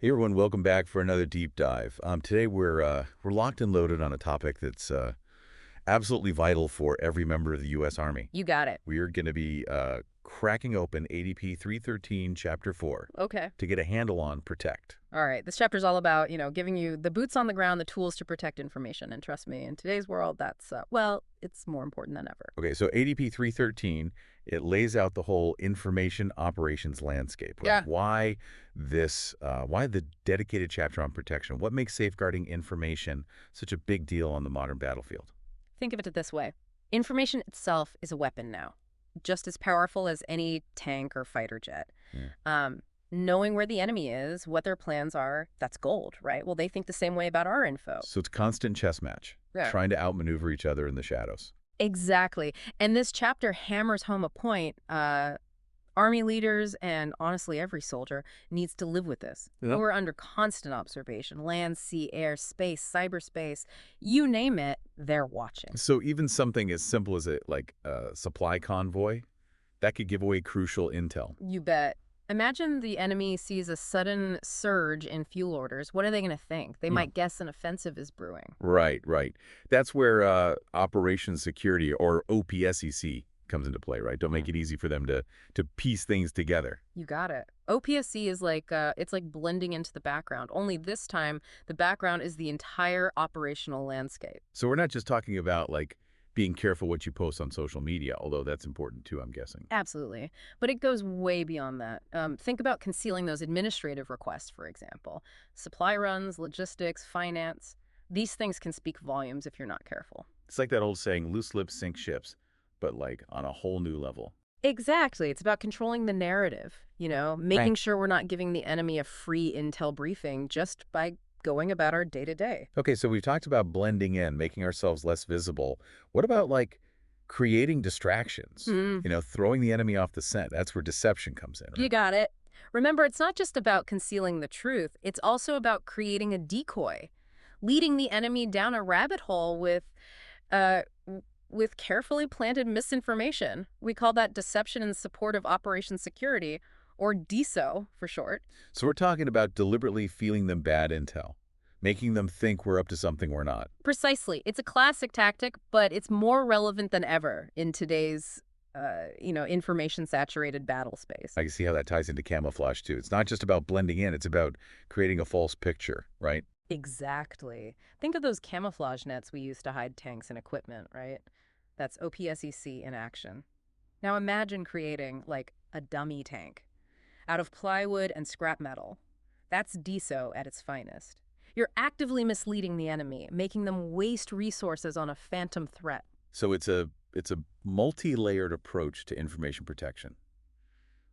Hey everyone, welcome back for another deep dive. Today we're locked and loaded on a topic that's absolutely vital for every member of the U.S. Army. You got it. We are going to be cracking open ADP 313, Chapter 4, Okay. to get a handle on protect. All right. This chapter is all about, giving you the boots on the ground, the tools to protect information. And trust me, in today's world, that's, well, it's more important than ever. Okay, so ADP 313, it lays out the whole information operations landscape. Like Yeah. why the dedicated chapter on protection? What makes safeguarding information such a big deal on the modern battlefield? Think of it this way. Information itself is a weapon now, just as powerful as any tank or fighter jet. Yeah. Knowing where the enemy is, what their plans are, that's gold, right? Well, they think the same way about our info. So it's constant chess match, Yeah. trying to outmaneuver each other in the shadows. Exactly. And this chapter hammers home a point. Army leaders and honestly every soldier needs to live with this. Yep. We're under constant observation. Land, sea, air, space, cyberspace, you name it, they're watching. So even something as simple as a supply convoy, that could give away crucial intel. You bet. Imagine the enemy sees a sudden surge in fuel orders. What are they going to think? They might guess an offensive is brewing. Right, right. That's where Operations Security, or OPSEC, comes into play, right? Don't make it easy for them to piece things together. You got it. OPSC is like, it's like blending into the background. Only this time, the background is the entire operational landscape. So we're not just talking about, being careful what you post on social media, although that's important too, I'm guessing. Absolutely. But it goes way beyond that. Think about concealing those administrative requests, for example. Supply runs, logistics, finance. These things can speak volumes if you're not careful. It's like that old saying, loose lips sink ships, but on a whole new level. Exactly. It's about controlling the narrative, making sure we're not giving the enemy a free intel briefing just by going about our day-to-day. Okay, so we've talked about blending in, making ourselves less visible. What about, creating distractions? Throwing the enemy off the scent. That's where deception comes in, right? You got it. Remember, it's not just about concealing the truth. It's also about creating a decoy, leading the enemy down a rabbit hole with carefully planted misinformation. We call that deception in support of Operation Security, or DSO for short. So we're talking about deliberately feeding them bad intel, making them think we're up to something we're not. Precisely. It's a classic tactic, but it's more relevant than ever in today's, information-saturated battle space. I can see how that ties into camouflage, too. It's not just about blending in. It's about creating a false picture, right? Exactly. Think of those camouflage nets we use to hide tanks and equipment, right? That's OPSEC in action. Now imagine creating, a dummy tank out of plywood and scrap metal. That's DSO at its finest. You're actively misleading the enemy, making them waste resources on a phantom threat. So it's a multi-layered approach to information protection.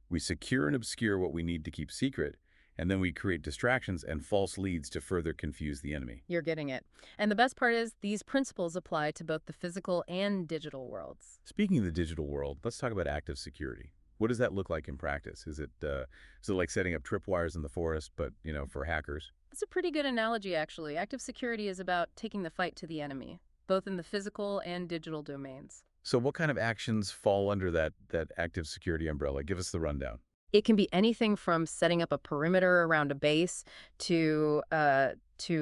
We secure and obscure what we need to keep secret, and then we create distractions and false leads to further confuse the enemy. You're getting it. And the best part is these principles apply to both the physical and digital worlds. Speaking of the digital world, let's talk about active security. What does that look like in practice? Is it like setting up tripwires in the forest, but, for hackers? That's a pretty good analogy, actually. Active security is about taking the fight to the enemy, both in the physical and digital domains. So what kind of actions fall under that active security umbrella? Give us the rundown. It can be anything from setting up a perimeter around a base to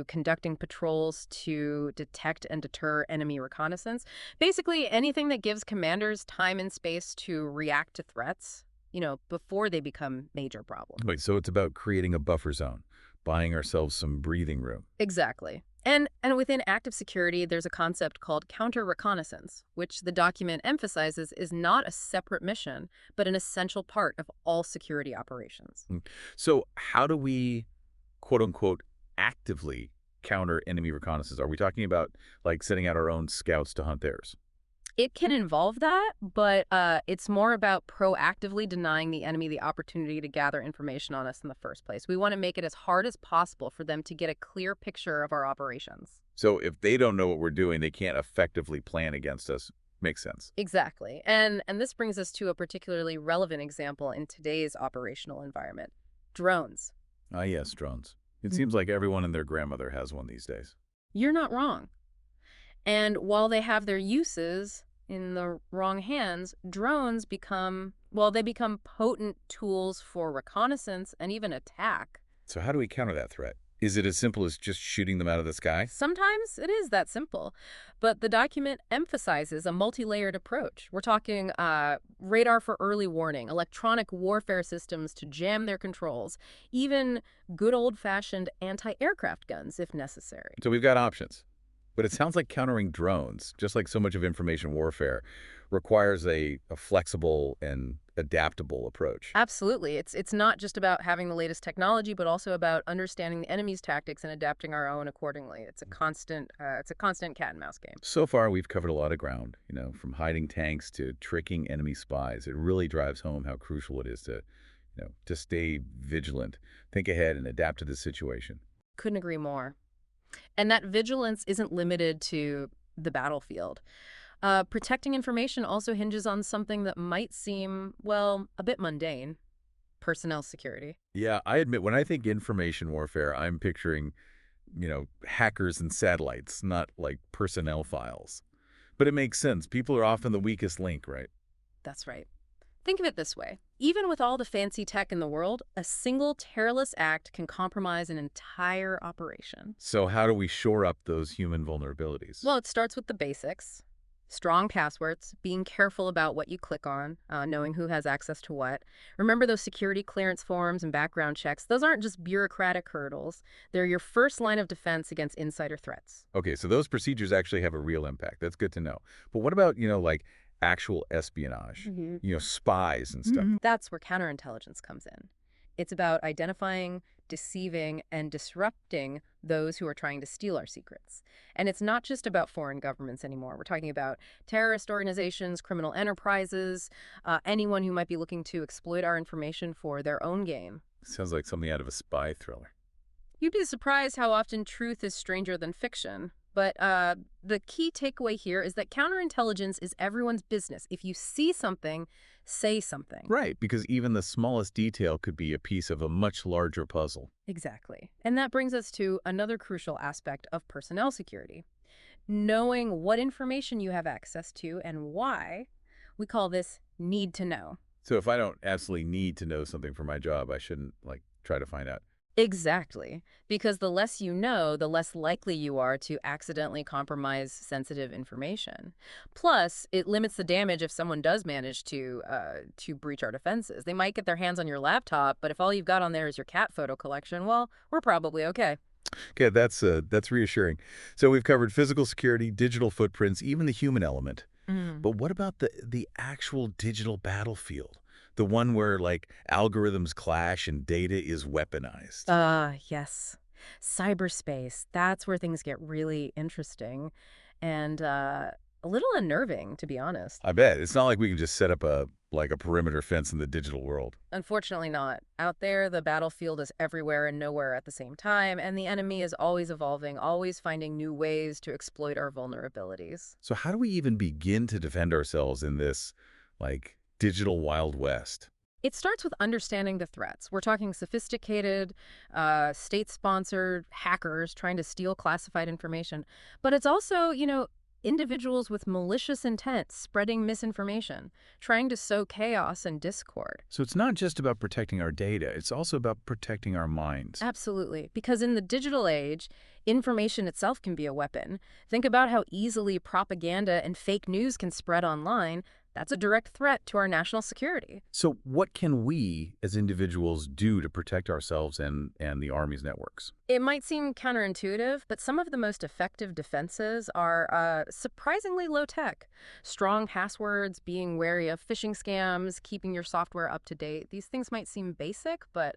conducting patrols to detect and deter enemy reconnaissance. Basically, anything that gives commanders time and space to react to threats, before they become major problems. Wait, so it's about creating a buffer zone, buying ourselves some breathing room. Exactly. And within active security, there's a concept called counter-reconnaissance, which the document emphasizes is not a separate mission, but an essential part of all security operations. So how do we, quote-unquote, actively counter enemy reconnaissance? Are we talking about, sending out our own scouts to hunt theirs? It can involve that, but it's more about proactively denying the enemy the opportunity to gather information on us in the first place. We want to make it as hard as possible for them to get a clear picture of our operations. So if they don't know what we're doing, they can't effectively plan against us. Makes sense. Exactly. And this brings us to a particularly relevant example in today's operational environment. Drones. Ah, yes, drones. It seems like everyone and their grandmother has one these days. You're not wrong. And while they have their uses, in the wrong hands, drones become potent tools for reconnaissance and even attack. So how do we counter that threat? Is it as simple as just shooting them out of the sky? Sometimes it is that simple, but the document emphasizes a multi-layered approach. We're talking radar for early warning, electronic warfare systems to jam their controls, even good old-fashioned anti-aircraft guns if necessary. So we've got options. But it sounds like countering drones, just like so much of information warfare, requires a flexible and adaptable approach. Absolutely. It's not just about having the latest technology, but also about understanding the enemy's tactics and adapting our own accordingly. It's a constant cat and mouse game. So far, we've covered a lot of ground, from hiding tanks to tricking enemy spies. It really drives home how crucial it is to stay vigilant, think ahead, and adapt to the situation. Couldn't agree more. And that vigilance isn't limited to the battlefield. Protecting information also hinges on something that might seem, well, a bit mundane: personnel security. Yeah, I admit, when I think information warfare, I'm picturing, hackers and satellites, not like personnel files. But it makes sense. People are often the weakest link, right? That's right. Think of it this way. Even with all the fancy tech in the world, a single careless act can compromise an entire operation. So how do we shore up those human vulnerabilities? Well, it starts with the basics. Strong passwords, being careful about what you click on, knowing who has access to what. Remember those security clearance forms and background checks? Those aren't just bureaucratic hurdles. They're your first line of defense against insider threats. Okay, so those procedures actually have a real impact. That's good to know. But what about, like actual espionage? Spies and stuff. That's where counterintelligence comes in. It's about identifying, deceiving, and disrupting those who are trying to steal our secrets. And it's not just about foreign governments anymore. We're talking about terrorist organizations, criminal enterprises, anyone who might be looking to exploit our information for their own gain. Sounds like something out of a spy thriller. You'd be surprised how often truth is stranger than fiction. But the key takeaway here is that counterintelligence is everyone's business. If you see something, say something. Right, because even the smallest detail could be a piece of a much larger puzzle. Exactly. And that brings us to another crucial aspect of personnel security. Knowing what information you have access to and why, we call this need to know. So if I don't absolutely need to know something for my job, I shouldn't, try to find out. Exactly. Because the less you know, the less likely you are to accidentally compromise sensitive information. Plus, it limits the damage if someone does manage to breach our defenses. They might get their hands on your laptop, but if all you've got on there is your cat photo collection, well, we're probably okay. Okay, that's reassuring. So we've covered physical security, digital footprints, even the human element. But what about the actual digital battlefield? The one where, algorithms clash and data is weaponized. Yes. Cyberspace. That's where things get really interesting and a little unnerving, to be honest. I bet. It's not like we can just set up a perimeter fence in the digital world. Unfortunately not. Out there, the battlefield is everywhere and nowhere at the same time, and the enemy is always evolving, always finding new ways to exploit our vulnerabilities. So how do we even begin to defend ourselves in this, digital Wild West? It starts with understanding the threats. We're talking sophisticated, state-sponsored hackers trying to steal classified information. But it's also, individuals with malicious intent spreading misinformation, trying to sow chaos and discord. So it's not just about protecting our data, it's also about protecting our minds. Absolutely. Because in the digital age, information itself can be a weapon. Think about how easily propaganda and fake news can spread online. That's a direct threat to our national security. So what can we, as individuals, do to protect ourselves and the Army's networks? It might seem counterintuitive, but some of the most effective defenses are surprisingly low-tech. Strong passwords, being wary of phishing scams, keeping your software up to date. These things might seem basic, but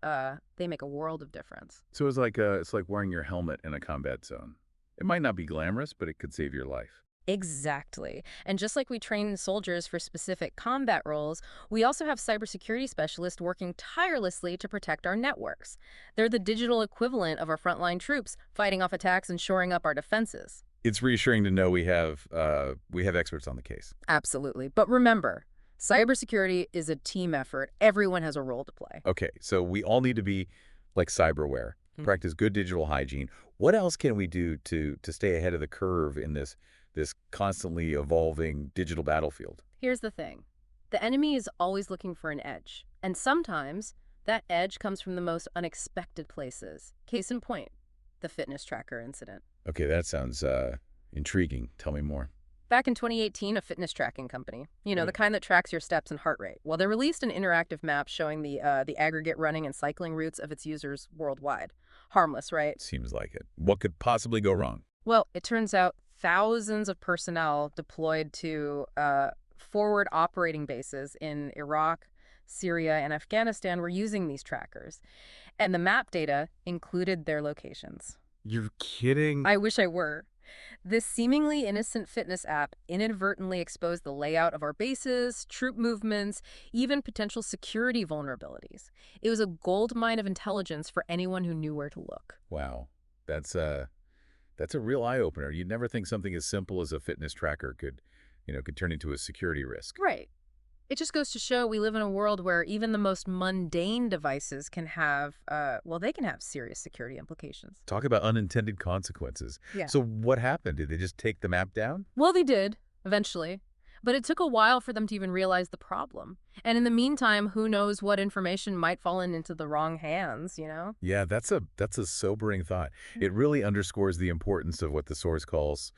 they make a world of difference. So it's like wearing your helmet in a combat zone. It might not be glamorous, but it could save your life. Exactly. And just like we train soldiers for specific combat roles, we also have cybersecurity specialists working tirelessly to protect our networks. They're the digital equivalent of our frontline troops, fighting off attacks and shoring up our defenses. It's reassuring to know we have experts on the case. Absolutely. But remember, cybersecurity is a team effort. Everyone has a role to play. Okay, so we all need to be cyberware, practice good digital hygiene. What else can we do to stay ahead of the curve in this constantly evolving digital battlefield? Here's the thing. The enemy is always looking for an edge. And sometimes That edge comes from the most unexpected places. Case in point, the fitness tracker incident. Okay, that sounds intriguing. Tell me more. Back in 2018, a fitness tracking company, the kind that tracks your steps and heart rate. Well, they released an interactive map showing the aggregate running and cycling routes of its users worldwide. Harmless, right? Seems like it. What could possibly go wrong? Well, it turns out thousands of personnel deployed to forward operating bases in Iraq, Syria, and Afghanistan were using these trackers. And the map data included their locations. You're kidding? I wish I were. This seemingly innocent fitness app inadvertently exposed the layout of our bases, troop movements, even potential security vulnerabilities. It was a goldmine of intelligence for anyone who knew where to look. Wow. That's a real eye-opener. You'd never think something as simple as a fitness tracker could turn into a security risk. Right. It just goes to show we live in a world where even the most mundane devices can have, they can have serious security implications. Talk about unintended consequences. Yeah. So what happened? Did they just take the map down? Well, they did, eventually. But it took a while for them to even realize the problem. And in the meantime, who knows what information might fall into the wrong hands, Yeah, that's a sobering thought. It really underscores the importance of what the source calls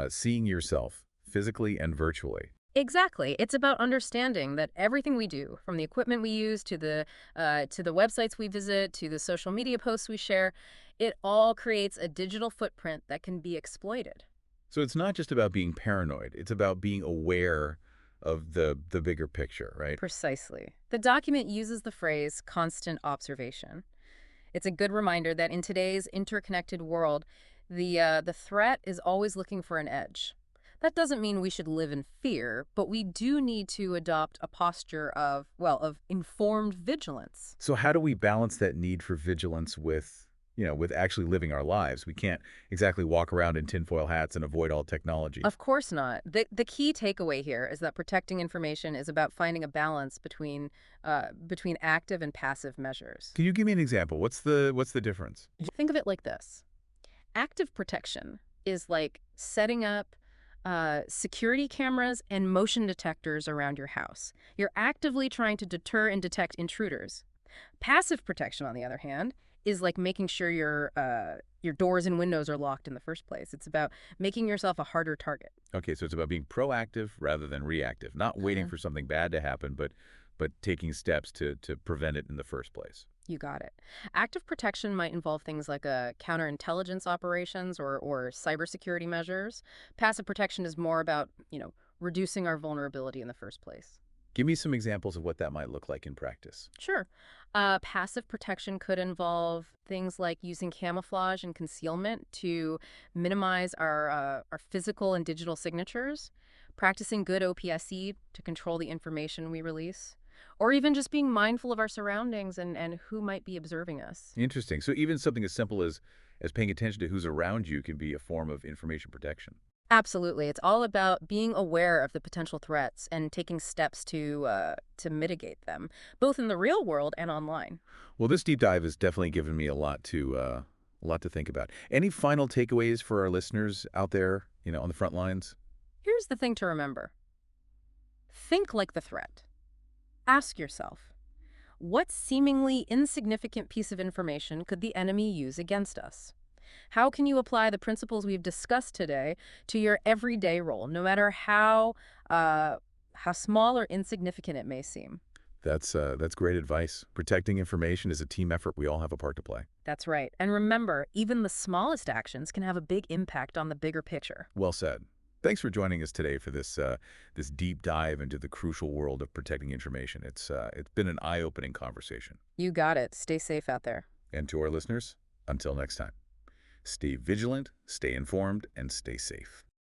seeing yourself, physically and virtually. Exactly. It's about understanding that everything we do, from the equipment we use to the websites we visit to the social media posts we share, it all creates a digital footprint that can be exploited. So it's not just about being paranoid. It's about being aware of the bigger picture, right? Precisely. The document uses the phrase constant observation. It's a good reminder that in today's interconnected world, the threat is always looking for an edge. That doesn't mean we should live in fear, but we do need to adopt a posture of informed vigilance. So how do we balance that need for vigilance with actually living our lives? We can't exactly walk around in tinfoil hats and avoid all technology. Of course not. The key takeaway here is that protecting information is about finding a balance between active and passive measures. Can you give me an example? What's the difference? Think of it like this. Active protection is like setting up security cameras and motion detectors around your house. You're actively trying to deter and detect intruders. Passive protection, on the other hand, is like making sure your doors and windows are locked in the first place. It's about making yourself a harder target. Okay, so it's about being proactive rather than reactive, not waiting for something bad to happen, but taking steps to prevent it in the first place. You got it. Active protection might involve things like counterintelligence operations or cybersecurity measures. Passive protection is more about, reducing our vulnerability in the first place. Give me some examples of what that might look like in practice. Sure. Passive protection could involve things like using camouflage and concealment to minimize our physical and digital signatures, practicing good OPSE to control the information we release, or even just being mindful of our surroundings and who might be observing us. Interesting. So even something as simple as paying attention to who's around you can be a form of information protection. Absolutely. It's all about being aware of the potential threats and taking steps to mitigate them, both in the real world and online. Well, this deep dive has definitely given me a lot to think about. Any final takeaways for our listeners out there, on the front lines? Here's the thing to remember. Think like the threat. Ask yourself, what seemingly insignificant piece of information could the enemy use against us? How can you apply the principles we've discussed today to your everyday role, no matter how small or insignificant it may seem? That's great advice. Protecting information is a team effort. We all have a part to play. That's right. And remember, even the smallest actions can have a big impact on the bigger picture. Well said. Thanks for joining us today for this deep dive into the crucial world of protecting information. It's been an eye-opening conversation. You got it. Stay safe out there. And to our listeners, until next time, stay vigilant, stay informed, and stay safe.